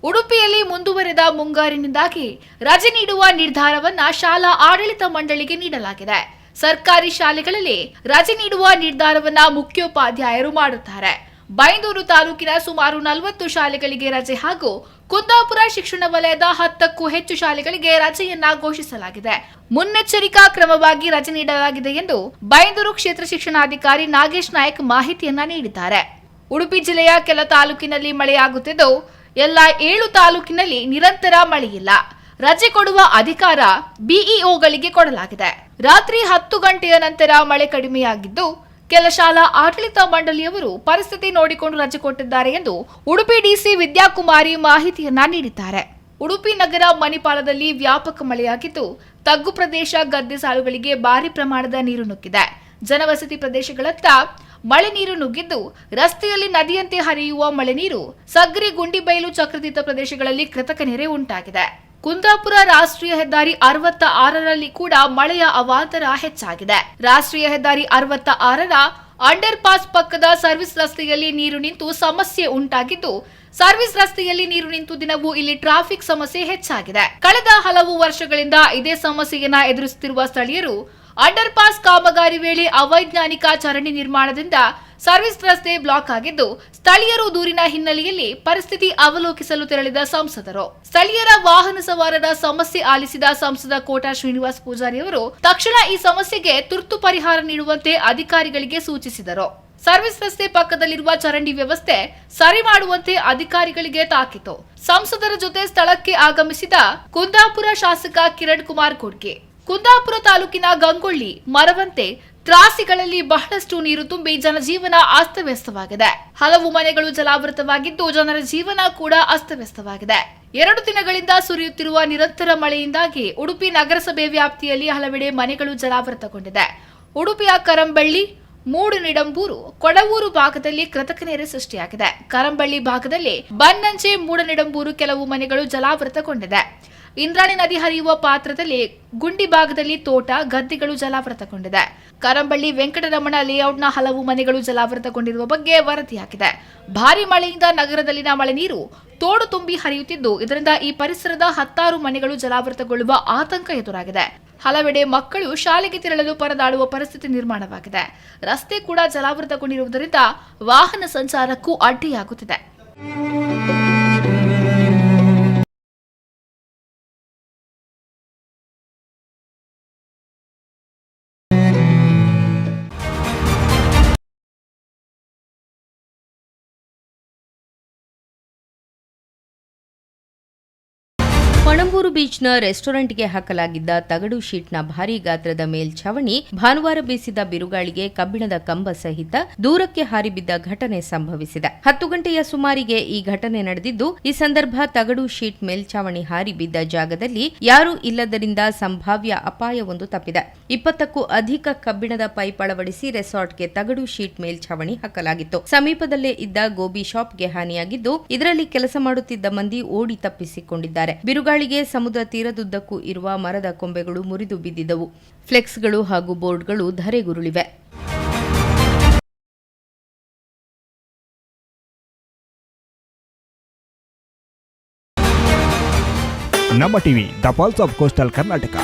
ಉಡುಪಿಯಲ್ಲಿ ಮುಂದುವರೆದ ಮುಂಗಾರಿನಿಂದಾಗಿ ರಜೆ ನೀಡುವ ನಿರ್ಧಾರವನ್ನ ಶಾಲಾ ಆಡಳಿತ ಮಂಡಳಿಗೆ ನೀಡಲಾಗಿದೆ. ಸರ್ಕಾರಿ ಶಾಲೆಗಳಲ್ಲಿ ರಜೆ ನೀಡುವ ನಿರ್ಧಾರವನ್ನ ಮುಖ್ಯೋಪಾಧ್ಯಾಯರು ಮಾಡುತ್ತಾರೆ. ಬೈಂದೂರು ತಾಲೂಕಿನ ಸುಮಾರು 40 ಶಾಲೆಗಳಿಗೆ ರಜೆ ಹಾಗೂ ಕುಂದಾಪುರ ಶಿಕ್ಷಣ ವಲಯದ 10ಕ್ಕೂ ಹೆಚ್ಚು ಶಾಲೆಗಳಿಗೆ ರಜೆಯನ್ನ ಘೋಷಿಸಲಾಗಿದೆ. ಮುನ್ನೆಚ್ಚರಿಕಾ ಕ್ರಮವಾಗಿ ರಜೆ ನೀಡಲಾಗಿದೆ ಎಂದು ಬೈಂದೂರು ಕ್ಷೇತ್ರ ಶಿಕ್ಷಣಾಧಿಕಾರಿ ನಾಗೇಶ್ ನಾಯಕ್ ಮಾಹಿತಿಯನ್ನ ನೀಡಿದ್ದಾರೆ. ಉಡುಪಿ ಜಿಲ್ಲೆಯ ಕೆಲ ತಾಲೂಕಿನಲ್ಲಿ ಮಳೆಯಾಗುತ್ತಿದ್ದು ಎಲ್ಲ 7 ತಾಲೂಕಿನಲ್ಲಿ ನಿರಂತರ ಮಳೆಯಿಲ್ಲ. ರಜೆ ಕೊಡುವ ಅಧಿಕಾರ ಬಿಇಒಗಳಿಗೆ ಕೊಡಲಾಗಿದೆ. ರಾತ್ರಿ 10 ಗಂಟೆಯ ನಂತರ ಮಳೆ ಕಡಿಮೆಯಾಗಿದ್ದು ಕೆಲ ಶಾಲಾ ಆಡಳಿತ ಮಂಡಳಿಯವರು ಪರಿಸ್ಥಿತಿ ನೋಡಿಕೊಂಡು ರಜೆ ಕೊಟ್ಟಿದ್ದಾರೆ ಎಂದು ಉಡುಪಿ ಡಿಸಿ ವಿದ್ಯಾಕುಮಾರಿ ಮಾಹಿತಿಯನ್ನ ನೀಡಿದ್ದಾರೆ. ಉಡುಪಿ ನಗರ ಮಣಿಪಾಲದಲ್ಲಿ ವ್ಯಾಪಕ ಮಳೆಯಾಗಿದ್ದು ತಗ್ಗು ಪ್ರದೇಶ ಗದ್ದೆ ಸಾಲುಗಳಿಗೆ ಭಾರಿ ಪ್ರಮಾಣದ ನೀರು ನುಗ್ಗಿದೆ. ಜನವಸತಿ ಪ್ರದೇಶಗಳತ್ತ ಮಳೆ ನೀರು ನುಗ್ಗಿದ್ದು ರಸ್ತೆಯಲ್ಲಿ ನದಿಯಂತೆ ಹರಿಯುವ ಮಳೆ ನೀರು ಸಗ್ರಿ ಗುಂಡಿಬೈಲು ಚಕ್ರತೀರ್ಥ ಪ್ರದೇಶಗಳಲ್ಲಿ ಕೃತಕ ನೆರೆ ಉಂಟಾಗಿದೆ. ಕುಂದಾಪುರ ರಾಷ್ಟ್ರೀಯ ಹೆದ್ದಾರಿ 66ರಲ್ಲಿ ಕೂಡ ಮಳೆಯ ಅವಾಂತರ ಹೆಚ್ಚಾಗಿದೆ. ರಾಷ್ಟ್ರೀಯ ಹೆದ್ದಾರಿ 66ರ ಅಂಡರ್ ಪಾಸ್ ಪಕ್ಕದ ಸರ್ವಿಸ್ ರಸ್ತೆಯಲ್ಲಿ ನೀರು ನಿಂತು ಸಮಸ್ಯೆ ಉಂಟಾಗಿದ್ದು ಸರ್ವಿಸ್ ರಸ್ತೆಯಲ್ಲಿ ನೀರು ನಿಂತು ದಿನವೂ ಇಲ್ಲಿ ಟ್ರಾಫಿಕ್ ಸಮಸ್ಯೆ ಹೆಚ್ಚಾಗಿದೆ. ಕಳೆದ ಹಲವು ವರ್ಷಗಳಿಂದ ಇದೇ ಸಮಸ್ಯೆಯನ್ನ ಎದುರಿಸುತ್ತಿರುವ ಸ್ಥಳೀಯರು ಅಂಡರ್ ಪಾಸ್ ಕಾಮಗಾರಿ ವೇಳೆ ಅವೈಜ್ಞಾನಿಕ ಚರಂಡಿ ನಿರ್ಮಾಣದಿಂದ ಸರ್ವಿಸ್ ರಸ್ತೆ ಬ್ಲಾಕ್ ಆಗಿದ್ದು ಸ್ಥಳೀಯರು ದೂರಿನ ಹಿನ್ನೆಲೆಯಲ್ಲಿ ಪರಿಸ್ಥಿತಿ ಅವಲೋಕಿಸಲು ತೆರಳಿದ ಸಂಸದರು ಸ್ಥಳೀಯರ ವಾಹನ ಸವಾರರ ಸಮಸ್ಯೆ ಆಲಿಸಿದ ಸಂಸದ ಕೋಟಾ ಶ್ರೀನಿವಾಸ್ ಪೂಜಾರಿ ಅವರು ತಕ್ಷಣ ಈ ಸಮಸ್ಯೆಗೆ ತುರ್ತು ಪರಿಹಾರ ನೀಡುವಂತೆ ಅಧಿಕಾರಿಗಳಿಗೆ ಸೂಚಿಸಿದರು. ಸರ್ವಿಸ್ ರಸ್ತೆ ಪಕ್ಕದಲ್ಲಿರುವ ಚರಂಡಿ ವ್ಯವಸ್ಥೆ ಸರಿ ಮಾಡುವಂತೆ ಅಧಿಕಾರಿಗಳಿಗೆ ತಾಕೀತು. ಸಂಸದರ ಜೊತೆ ಸ್ಥಳಕ್ಕೆ ಆಗಮಿಸಿದ ಕುಂದಾಪುರ ಶಾಸಕ ಕಿರಣ್ ಕುಮಾರ್ ಖುರ್ಗೆ ಕುಂದಾಪುರ ತಾಲೂಕಿನ ಗಂಗೊಳ್ಳಿ ಮರವಂತೆ ತ್ರಾಸಿಗಳಲ್ಲಿ ಬಹಳಷ್ಟು ನೀರು ತುಂಬಿ ಜನಜೀವನ ಅಸ್ತವ್ಯಸ್ತವಾಗಿದೆ. ಹಲವು ಮನೆಗಳು ಜಲಾವೃತವಾಗಿದ್ದು ಜನರ ಜೀವನ ಕೂಡ ಅಸ್ತವ್ಯಸ್ತವಾಗಿದೆ. 2 ದಿನಗಳಿಂದ ಸುರಿಯುತ್ತಿರುವ ನಿರಂತರ ಮಳೆಯಿಂದಾಗಿ ಉಡುಪಿ ನಗರಸಭೆ ವ್ಯಾಪ್ತಿಯಲ್ಲಿ ಹಲವೆಡೆ ಮನೆಗಳು ಜಲಾವೃತಗೊಂಡಿದೆ. ಉಡುಪಿಯ ಕರಂಬಳ್ಳಿ ಮೂಡನಿಡಂಬೂರು ಕೊಡವೂರು ಭಾಗದಲ್ಲಿ ಕೃತಕ ನೆರೆ ಸೃಷ್ಟಿಯಾಗಿದೆ. ಕರಂಬಳ್ಳಿ ಭಾಗದಲ್ಲಿ ಬನ್ನಂಚೆ ಮೂಡನಿಡಂಬೂರು ಕೆಲವು ಮನೆಗಳು ಜಲಾವೃತಗೊಂಡಿದೆ. ಇಂದ್ರಾಣಿ ನದಿ ಹರಿಯುವ ಪಾತ್ರದಲ್ಲಿ ಗುಂಡಿ ಭಾಗದಲ್ಲಿ ತೋಟ ಗದ್ದೆಗಳು ಜಲಾವೃತಗೊಂಡಿದೆ. ಕರಂಬಳ್ಳಿ ವೆಂಕಟರಮಣ ಲೇಔಟ್ನ ಹಲವು ಮನೆಗಳು ಜಲಾವೃತಗೊಂಡಿರುವ ಬಗ್ಗೆ ವರದಿಯಾಗಿದೆ. ಭಾರಿ ಮಳೆಯಿಂದ ನಗರದಲ್ಲಿನ ಮಳೆ ನೀರು ತೋಡು ತುಂಬಿ ಹರಿಯುತ್ತಿದ್ದು ಇದರಿಂದ ಈ ಪರಿಸರದ 10 ಮನೆಗಳು ಜಲಾವೃತಗೊಳ್ಳುವ ಆತಂಕ ಎದುರಾಗಿದೆ. ಹಲವೆಡೆ ಮಕ್ಕಳು ಶಾಲೆಗೆ ತೆರಳಲು ಪರದಾಡುವ ಪರಿಸ್ಥಿತಿ ನಿರ್ಮಾಣವಾಗಿದೆ. ರಸ್ತೆ ಕೂಡ ಜಲಾವೃತಗೊಂಡಿರುವುದರಿಂದ ವಾಹನ ಸಂಚಾರಕ್ಕೂ ಅಡ್ಡಿಯಾಗುತ್ತಿದೆ. ಪಣಂಬೂರು ಬೀಚ್ನ ರೆಸ್ಟೋರೆಂಟ್ಗೆ ಹಾಕಲಾಗಿದ್ದ ತಗಡು ಶೀಟ್ನ ಭಾರೀ ಗಾತ್ರದ ಮೇಲ್ಛಾವಣಿ ಭಾನುವಾರ ಬೀಸಿದ ಬಿರುಗಾಳಿಗೆ ಕಬ್ಬಿಣದ ಕಂಬ ಸಹಿತ ದೂರಕ್ಕೆ ಹಾರಿಬಿದ್ದ ಘಟನೆ ಸಂಭವಿಸಿದೆ. 10 ಗಂಟೆಯ ಸುಮಾರಿಗೆ ಈ ಘಟನೆ ನಡೆದಿದ್ದು, ಈ ಸಂದರ್ಭ ತಗಡು ಶೀಟ್ ಮೇಲ್ಛಾವಣಿ ಹಾರಿ ಬಿದ್ದ ಜಾಗದಲ್ಲಿ ಯಾರೂ ಇಲ್ಲದರಿಂದ ಸಂಭಾವ್ಯ ಅಪಾಯವೊಂದು ತಪ್ಪಿದೆ. 20ಕ್ಕೂ ಅಧಿಕ ಕಬ್ಬಿಣದ ಪೈಪ್ ಅಳವಡಿಸಿ ರೆಸಾರ್ಟ್ಗೆ ತಗಡು ಶೀಟ್ ಮೇಲ್ಛಾವಣಿ ಹಾಕಲಾಗಿತ್ತು. ಸಮೀಪದಲ್ಲೇ ಇದ್ದ ಗೋಬಿ ಶಾಪ್ಗೆ ಹಾನಿಯಾಗಿದ್ದು, ಇದರಲ್ಲಿ ಕೆಲಸ ಮಾಡುತ್ತಿದ್ದ ಮಂದಿ ಓಡಿ ತಪ್ಪಿಸಿಕೊಂಡಿದ್ದಾರೆ. ಬಿರುಗಾಳಿಗೆ ಸಮುದ್ರ ತೀರದುದ್ದಕ್ಕೂ ಇರುವ ಮರದ ಕೊಂಬೆಗಳು ಮುರಿದು ಬಿದ್ದಿದ್ದವು. ಫ್ಲೆಕ್ಸ್ಗಳು ಹಾಗೂ ಬೋರ್ಡ್ಗಳು ಧರೆಗುರುಳಿವೆ. ನಮ್ಮ TV the pulse of coastal Karnataka.